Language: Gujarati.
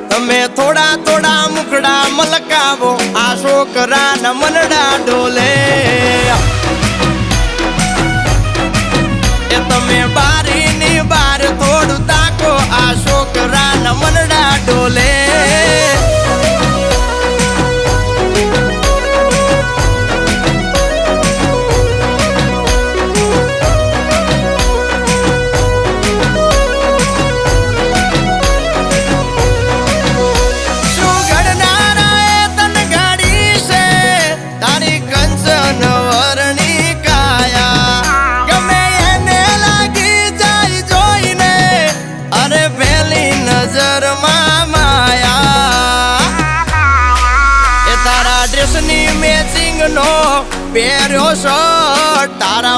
તમે થોડા થોડા મુખડા મલકાવો આ છોકરાના મનડા ડોલે એ તમે બારીની બાર થોડું તાકો આ છોકરાના મનડા ડોલે મેચિંગ નો પહેર્યો શર્ટ તારા